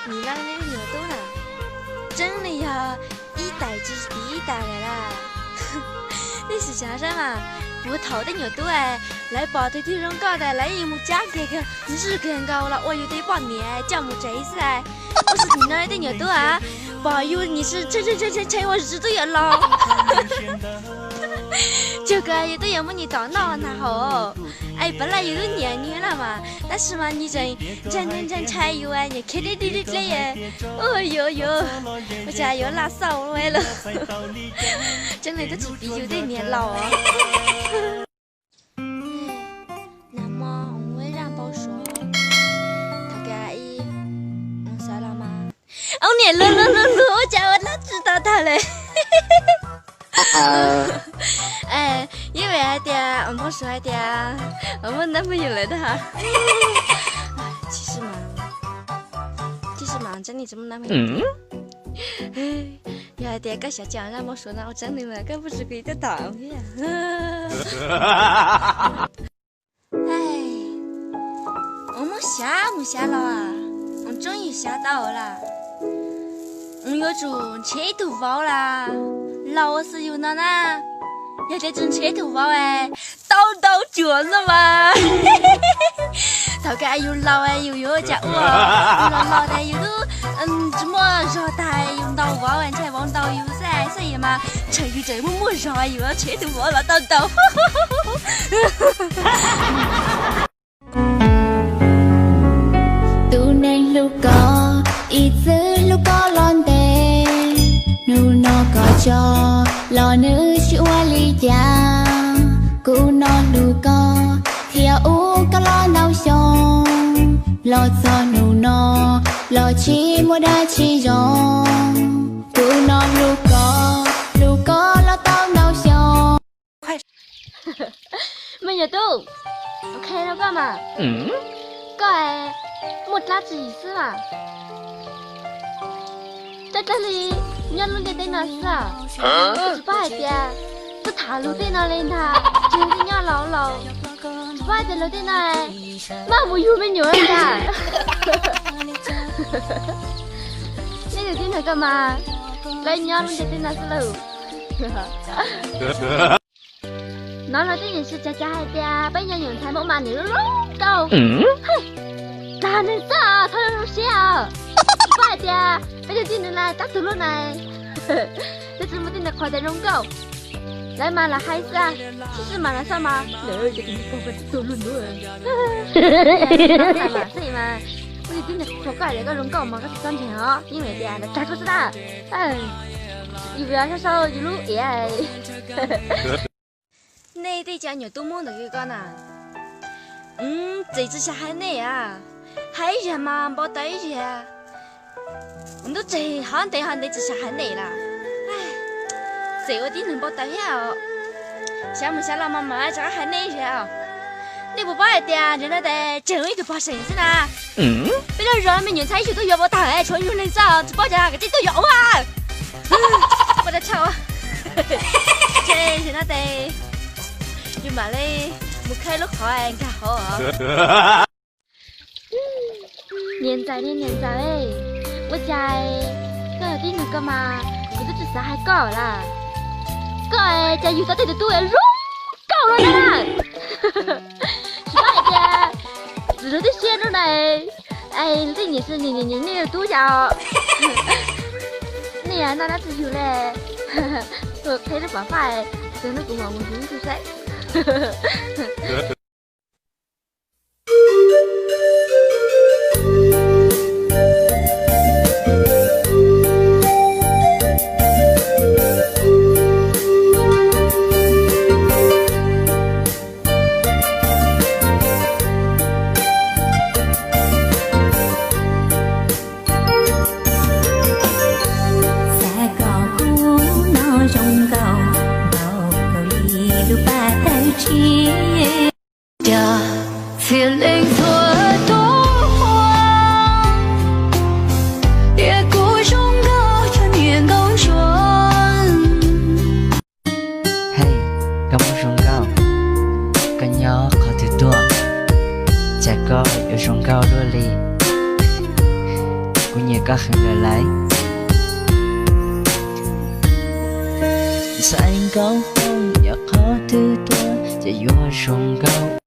你那个牛肚呢？真的呀，一代就是第一代了啦。你是想什么？不头的牛肚哎，来把这人搞的，来一木价格个日更高了，我有得把年叫木这次哎，我是你那的牛肚啊，保佑你是这我日都要捞。这个有的要么你当脑那好，哎，本来有的年龄了嘛，但是嘛，你真柴油啊，你看的嘞，哦哟，我家又拉骚歪了，真的都是比有点年老啊。那么我会让宝说，他给一，啥了吗？哦，你噜，我家我哪知道他嘞？哎，因为爱的，我们说爱的，我们男朋友来的哈。其实嘛，真的这么男朋友。哎，有点个小讲让我说呢，我真的嘛，更不是给他打呀。哎，我们下了啊，我终于下到了，我有种切头包啦。老是有呢，要这种切头包哎，刀卷了嘛，头个又老哎又家哇，老的有都这么热带用刀包哎，才往刀有噻，所以嘛，这有这么热又要切头包了刀。Tu nên lu có ít dư lu có lon đê nu nó có cho lo nữ chịu li cha cu nó lu có theo u có lo nào xong lo cho nu nó lo chi mua đa chi rong cu nó lu có lo tao nào xong 没有动 ，OK 了干嘛？该một lát gì xưa à? Tại đây li nhân luôn tên nào sao? Chú phải kìa, tôi thả luôn tên nào lên thà, chứ cái nhau lâu. Chú phải tên luôn tên này, mà vui mới nhớ ra. Đây là tên nào cơ mà, lấy nhau luôn tên nào sao? Nó là tên gì cha hai kìa, bây giờ nhận thấy một màn nữa đâu. Ta nên sao? Thôi nó sẽ à? Phải kìa, bây giờ tin này tắt từ lúc này. Thế chứ một tin là khỏi để rong cầu. Lại mà là hay sao? Chứ mà là sao mà? Nữa, giờ tin không phải từ luôn nữa. Sao mà? Sao mà? Bây giờ tin là khỏi cái để có rong cầu mà có con trẻ hả? Nhưng mà kìa là chắc có sao? Vì vậy sao dù lúc ấy. Này thì chả nhiều tôi muốn được cái con à. Chỉ là hai này à. Hai giờ mà bao tới gì à? Nó chỉ hắn để chỉ là hai này là. Chỉ ở đi đừng bao tới à. Sao mà chắc hai này gì à? Nếu不包的啊，人家得整一个包绳子呢。bây giờ rồi mình nhìn thấy chúng tôi yêu bao tải, chuẩn bị lên sao? Bao giờ cái gì tôi yêu à? Bao giờ chào. Chơi thì nó đây. Nhưng mà đây một khai lúc khỏi anh cả hả? 年仔哎，我在个啲那个嘛，我都只是还搞啦，搞哎，在有到这的都要弄搞了啦，是吧的，只是这些了嘞，哎，这你是你那个多少？你啊，那只有嘞，我开着办法哎，真的跟我们就是噻。cũng như các khăn lời lại sai câu khôngอยากขอถือตัวจะอยู่ตรงเขา